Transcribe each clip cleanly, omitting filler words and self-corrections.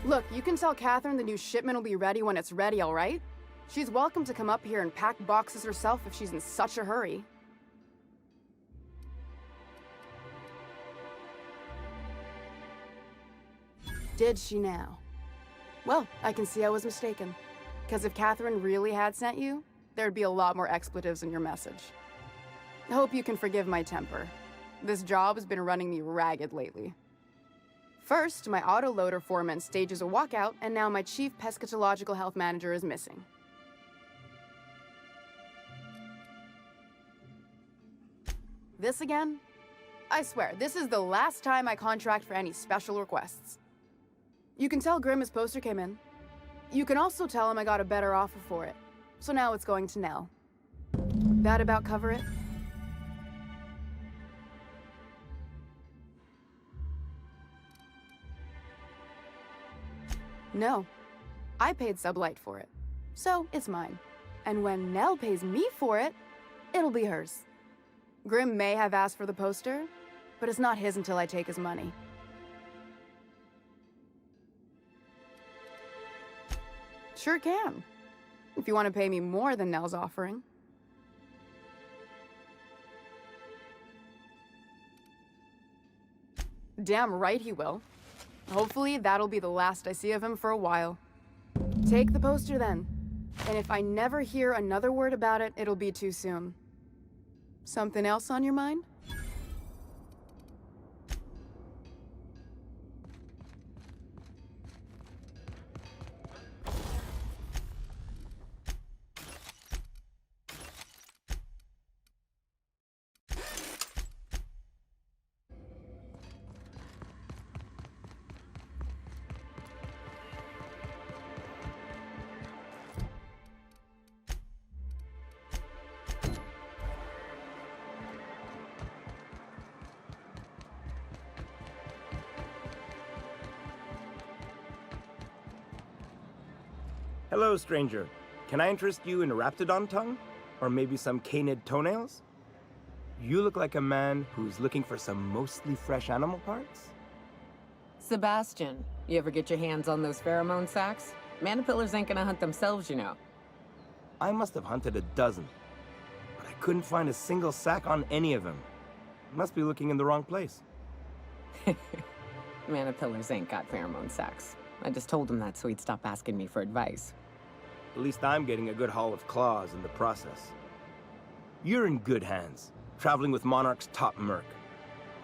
Look, you can tell Catherine the new shipment will be ready when it's ready, all right? She's welcome to come up here and pack boxes herself if she's in such a hurry. Did she now? Well, I can see I was mistaken. Because if Catherine really had sent you, there'd be a lot more expletives in your message. I hope you can forgive my temper. This job has been running me ragged lately. First, my autoloader foreman stages a walkout, and now my chief pescatological health manager is missing. This again? I swear, this is the last time I contract for any special requests. You can tell Grimm his poster came in. You can also tell him I got a better offer for it. So now it's going to Nell. That about cover it? No. I paid Sublight for it. So it's mine. And when Nell pays me for it, it'll be hers. Grimm may have asked for the poster, but it's not his until I take his money. Sure can. If you want to pay me more than Nell's offering. Damn right he will. Hopefully that'll be the last I see of him for a while. Take the poster then. And if I never hear another word about it, it'll be too soon. Something else on your mind? Hello, stranger. Can I interest you in a raptidon tongue? Or maybe some canid toenails? You look like a man who's looking for some mostly fresh animal parts? Sebastian, you ever get your hands on those pheromone sacs? Manipillars ain't gonna hunt themselves, you know. I must have hunted a dozen, but I couldn't find a single sack on any of them. Must be looking in the wrong place. Manipillars ain't got pheromone sacs. I just told him that so he'd stop asking me for advice. At least I'm getting a good haul of claws in the process. You're in good hands, traveling with Monarch's top merc.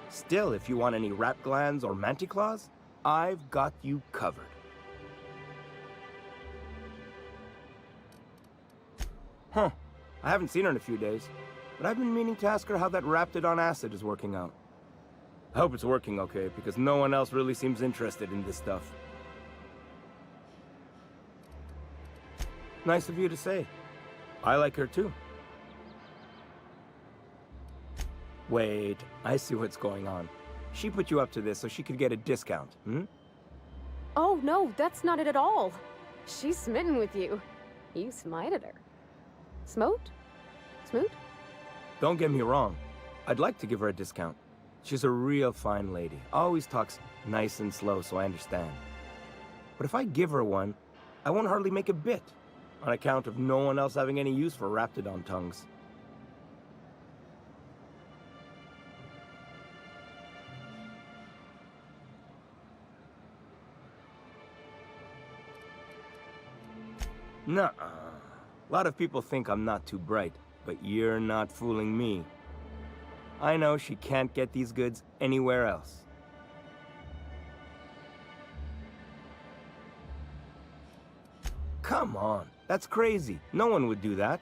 Still, if you want any rat glands or manticlaws, I've got you covered. Huh. I haven't seen her in a few days, but I've been meaning to ask her how that raptidon acid is working out. I hope it's working okay, because no one else really seems interested in this stuff. Nice of you to say. I like her too. Wait, I see what's going on. She put you up to this so she could get a discount, hmm? Oh, no, that's not it at all. She's smitten with you. You smited her. Smote? Smoot? Don't get me wrong. I'd like to give her a discount. She's a real fine lady. Always talks nice and slow, so I understand. But if I give her one, I won't hardly make a bit, on account of no one else having any use for raptidon tongues. Nuh-uh. A lot of people think I'm not too bright, but you're not fooling me. I know she can't get these goods anywhere else. Come on, that's crazy. No one would do that.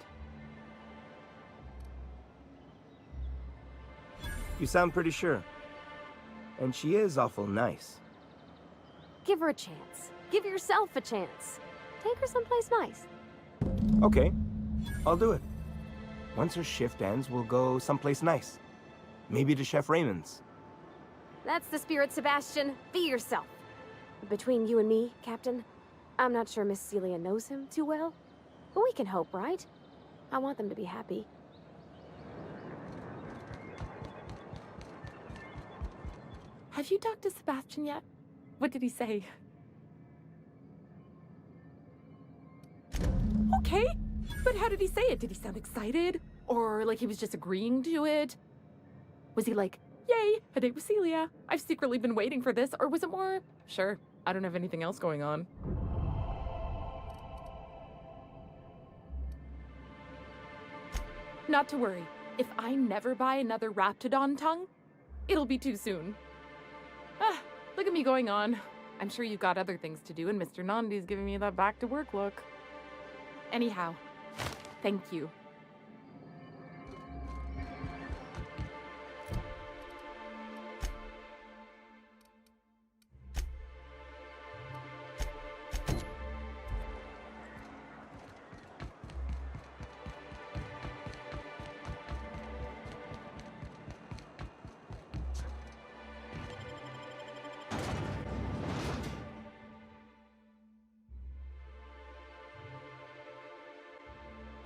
You sound pretty sure. And she is awful nice. Give her a chance. Give yourself a chance. Take her someplace nice. Okay, I'll do it. Once her shift ends, we'll go someplace nice. Maybe to Chef Raymond's. That's the spirit, Sebastian. Be yourself. Between you and me, Captain, I'm not sure Miss Celia knows him too well. But we can hope, right? I want them to be happy. Have you talked to Sebastian yet? What did he say? Okay, but how did he say it? Did he sound excited? Or like he was just agreeing to it? Was he like, yay, a date with Celia. I've secretly been waiting for this. Or was it more, sure, I don't have anything else going on. Not to worry. If I never buy another Raptidon tongue, it'll be too soon. Ah, look at me going on. I'm sure you've got other things to do, and Mr. Nandi's giving me that back-to-work look. Anyhow, thank you.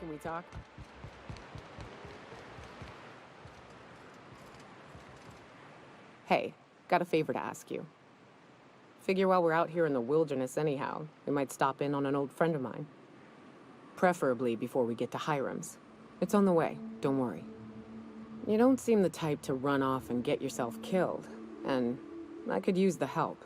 Can we talk? Hey, got a favor to ask you. Figure while we're out here in the wilderness anyhow, we might stop in on an old friend of mine. Preferably before we get to Hiram's. It's on the way, don't worry. You don't seem the type to run off and get yourself killed, and I could use the help.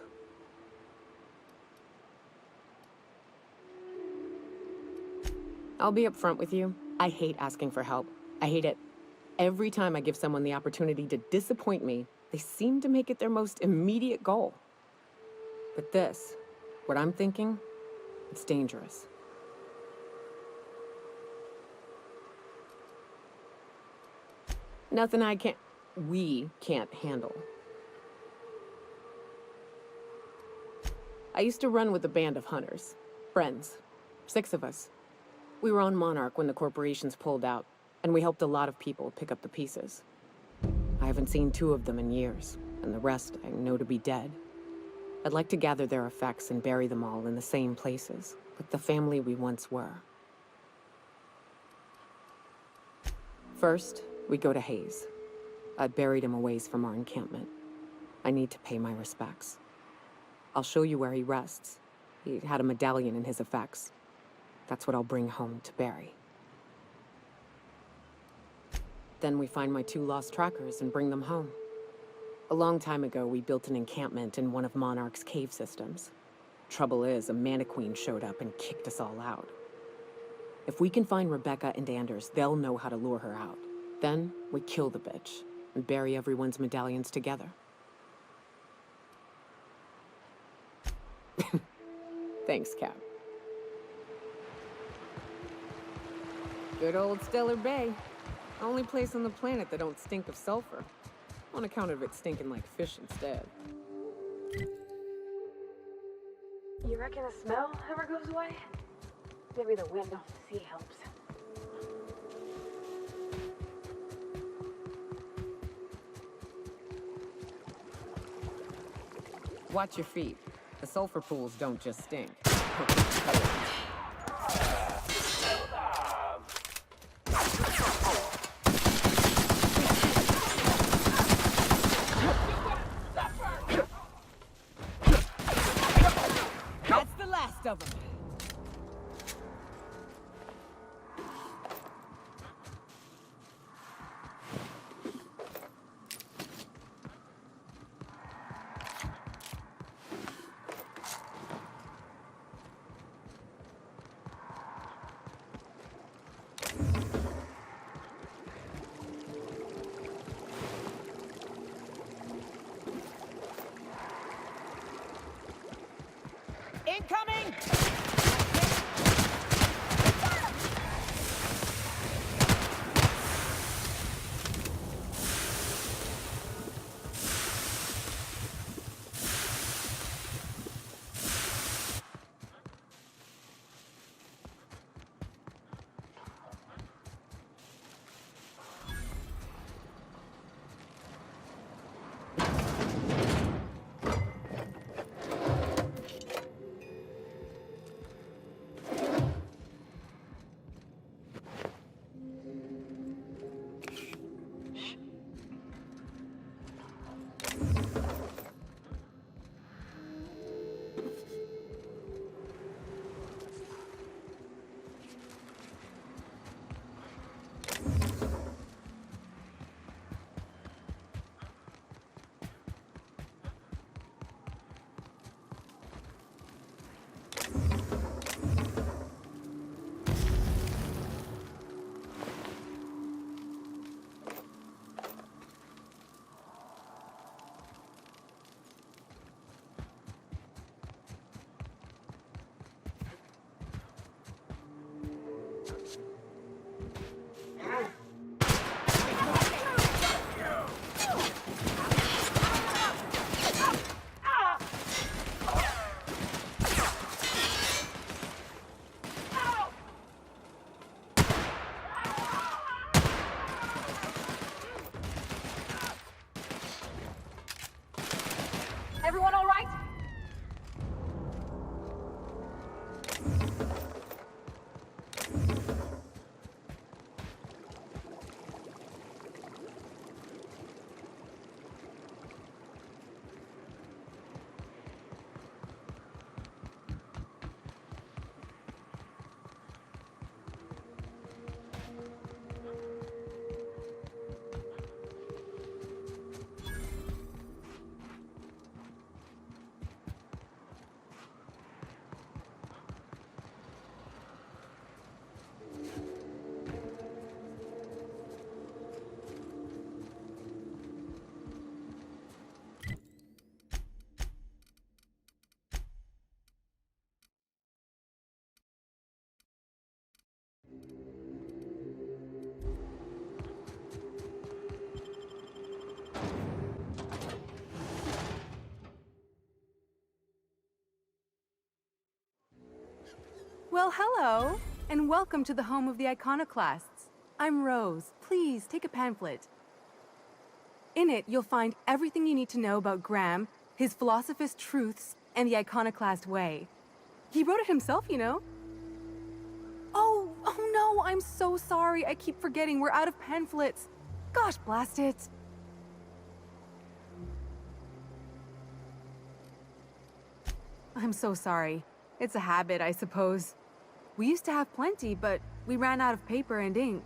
I'll be upfront with you. I hate asking for help. I hate it. Every time I give someone the opportunity to disappoint me, they seem to make it their most immediate goal. But this, what I'm thinking, it's dangerous. Nothing we can't handle. I used to run with a band of hunters. Friends. 6 of us. We were on Monarch when the corporations pulled out, and we helped a lot of people pick up the pieces. I haven't seen 2 of them in years, and the rest I know to be dead. I'd like to gather their effects and bury them all in the same places, like the family we once were. First, we go to Hayes. I'd buried him a ways from our encampment. I need to pay my respects. I'll show you where he rests. He had a medallion in his effects. That's what I'll bring home to Barry. Then we find my 2 lost trackers and bring them home. A long time ago, we built an encampment in one of Monarch's cave systems. Trouble is, a Mantiqueen showed up and kicked us all out. If we can find Rebecca and Anders, they'll know how to lure her out. Then, we kill the bitch and bury everyone's medallions together. Thanks, Cap. Good old Stellar Bay. Only place on the planet that don't stink of sulfur. On account of it stinking like fish instead. You reckon the smell ever goes away? Maybe the wind off the sea helps. Watch your feet. The sulfur pools don't just stink. That's the last of them. Incoming! Well, hello, and welcome to the home of the iconoclasts. I'm Rose. Please, take a pamphlet. In it, you'll find everything you need to know about Graham, his philosophist truths, and the iconoclast way. He wrote it himself, you know. Oh no, I'm so sorry. I keep forgetting we're out of pamphlets. Gosh, blast it. I'm so sorry. It's a habit, I suppose. We used to have plenty, but we ran out of paper and ink.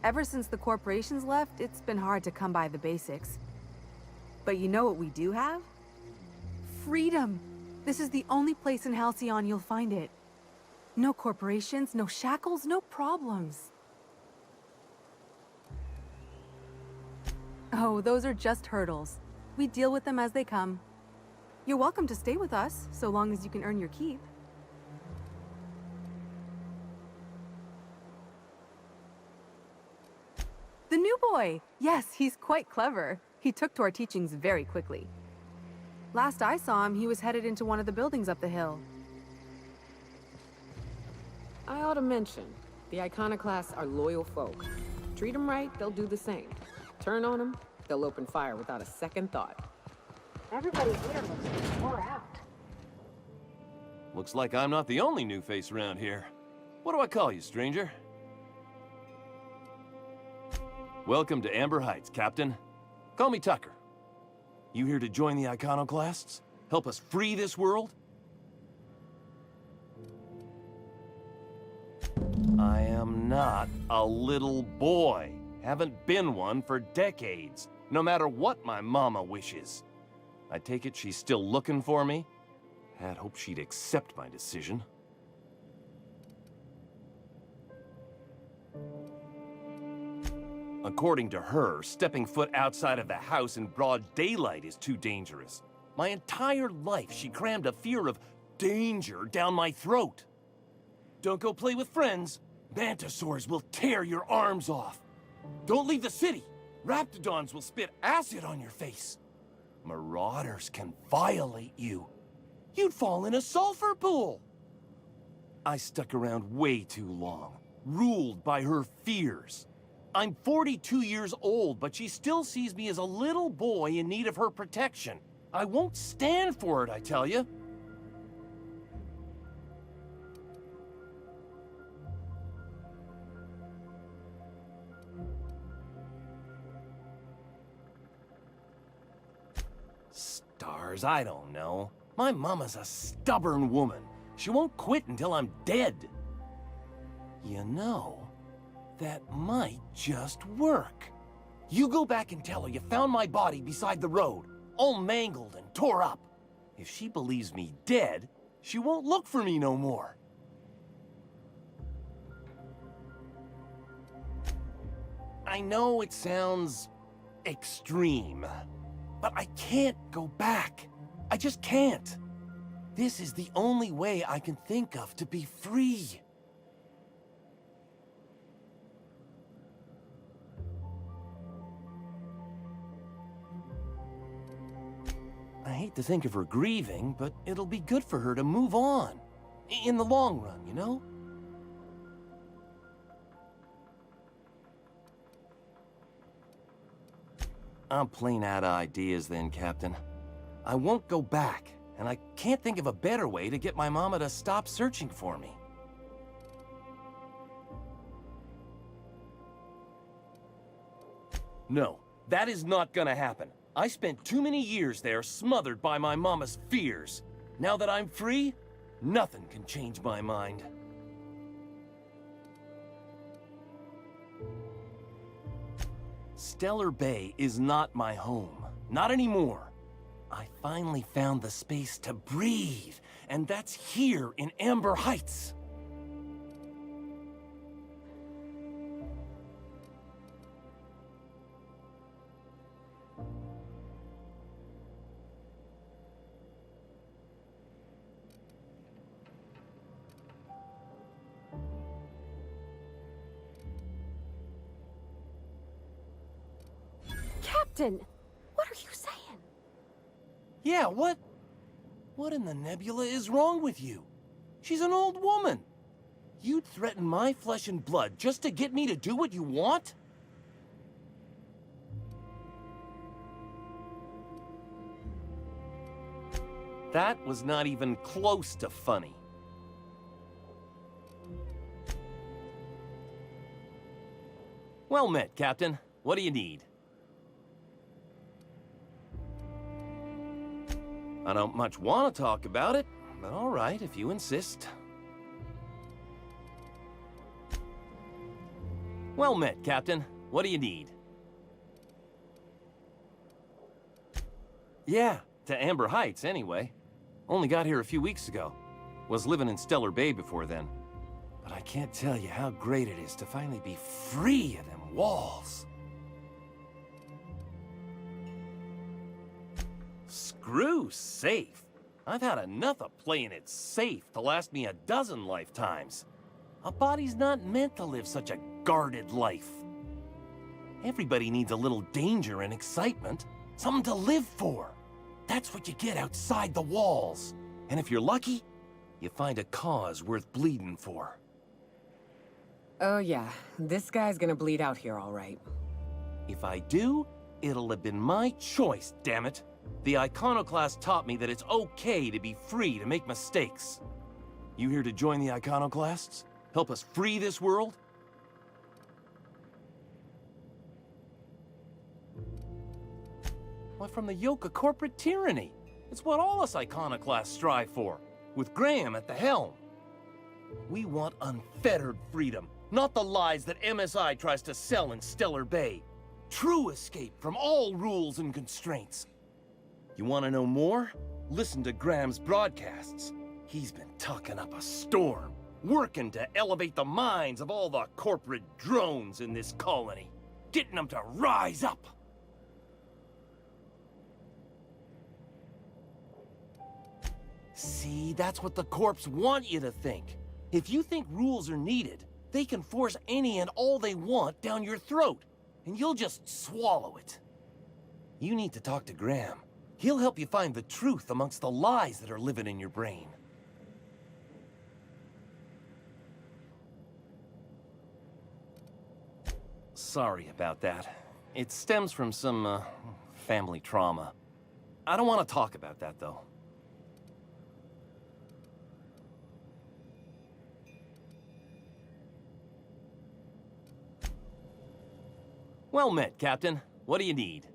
Ever since the corporations left, it's been hard to come by the basics. But you know what we do have? Freedom! This is the only place in Halcyon you'll find it. No corporations, no shackles, no problems. Oh, those are just hurdles. We deal with them as they come. You're welcome to stay with us, so long as you can earn your keep. The new boy! Yes, he's quite clever. He took to our teachings very quickly. Last I saw him, he was headed into one of the buildings up the hill. I ought to mention, the iconoclasts are loyal folk. Treat them right, they'll do the same. Turn on them, they'll open fire without a second thought. Everybody here looks wore out. Looks like I'm not the only new face around here. What do I call you, stranger? Welcome to Amber Heights, Captain. Call me Tucker. You here to join the iconoclasts? Help us free this world? I am not a little boy. Haven't been one for decades, no matter what my mama wishes. I take it she's still looking for me? Had hoped she'd accept my decision. According to her, stepping foot outside of the house in broad daylight is too dangerous. My entire life, she crammed a fear of danger down my throat. Don't go play with friends. Mantisaurs will tear your arms off. Don't leave the city. Raptidons will spit acid on your face. Marauders can violate you. You'd fall in a sulfur pool. I stuck around way too long, ruled by her fears. I'm 42 years old, but she still sees me as a little boy in need of her protection. I won't stand for it, I tell you. Stars, I don't know. My mama's a stubborn woman. She won't quit until I'm dead. You know, that might just work. You go back and tell her you found my body beside the road, all mangled and tore up. If she believes me dead, she won't look for me no more. I know it sounds extreme, but I can't go back. I just can't. This is the only way I can think of to be free. I hate to think of her grieving, but it'll be good for her to move on. In the long run, you know? I'm plain out of ideas then, Captain. I won't go back, and I can't think of a better way to get my mama to stop searching for me. No, that is not gonna happen. I spent too many years there smothered by my mama's fears. Now that I'm free, nothing can change my mind. Stellar Bay is not my home. Not anymore. I finally found the space to breathe, and that's here in Amber Heights. Captain, what are you saying? Yeah, what in the nebula is wrong with you? She's an old woman. You'd threaten my flesh and blood just to get me to do what you want? That was not even close to funny. Well met, Captain. What do you need? I don't much want to talk about it, but all right, if you insist. Well met, Captain. What do you need? Yeah, to Amber Heights, anyway. Only got here a few weeks ago. Was living in Stellar Bay before then. But I can't tell you how great it is to finally be free of them walls. Screw safe. I've had enough of playing it safe to last me a dozen lifetimes. A body's not meant to live such a guarded life. Everybody needs a little danger and excitement. Something to live for. That's what you get outside the walls. And if you're lucky, you find a cause worth bleeding for. Oh yeah, this guy's gonna bleed out here all right. If I do, it'll have been my choice, damn it. The Iconoclast taught me that it's okay to be free to make mistakes. You here to join the Iconoclasts? Help us free this world? Why, from the yoke of corporate tyranny. It's what all us Iconoclasts strive for, with Graham at the helm. We want unfettered freedom, not the lies that MSI tries to sell in Stellar Bay. True escape from all rules and constraints. You want to know more? Listen to Graham's broadcasts. He's been talking up a storm, working to elevate the minds of all the corporate drones in this colony, getting them to rise up. See, that's what the corps want you to think. If you think rules are needed, they can force any and all they want down your throat, and you'll just swallow it. You need to talk to Graham. He'll help you find the truth amongst the lies that are living in your brain. Sorry about that. It stems from some, family trauma. I don't want to talk about that, though. Well met, Captain. What do you need?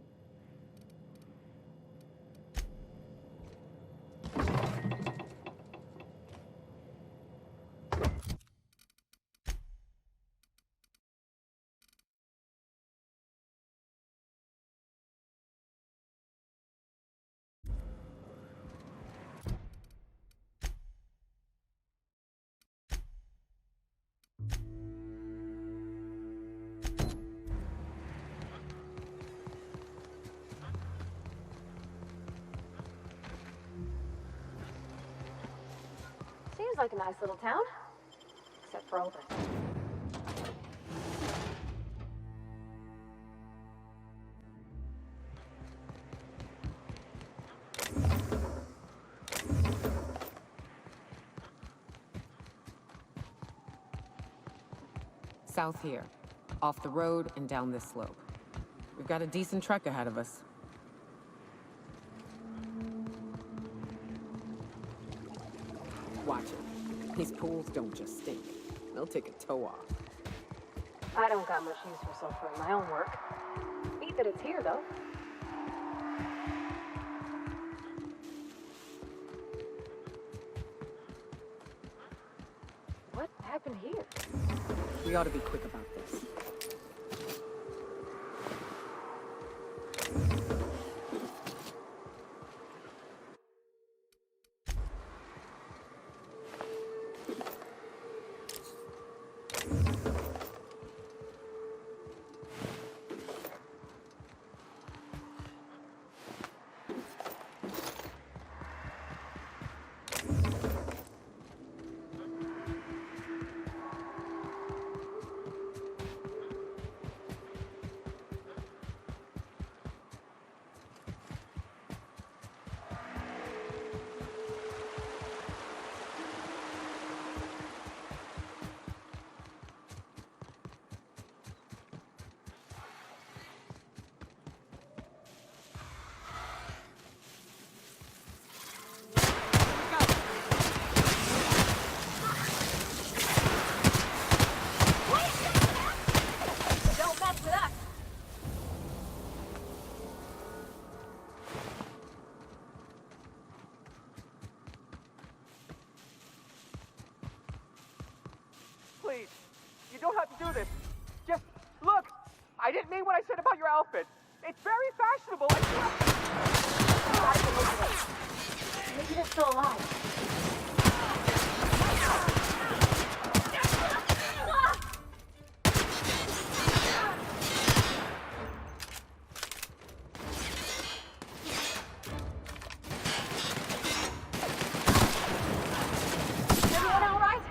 Seems like a nice little town. Except for all the... South here. Off the road and down this slope. We've got a decent trek ahead of us. Watch it. These pools don't just stink. They'll take a toe off. I don't got much use for sulfur in my own work. Neat that it's here, though. What happened here? We ought to be quick about this. please. You don't have to do this. Just look. I didn't mean what I said about your outfit. It's very fashionable. Maybe they're still alive. Everyone all right?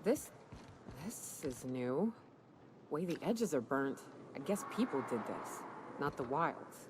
This is new. Way the edges are burnt. I guess people did this, not the wilds.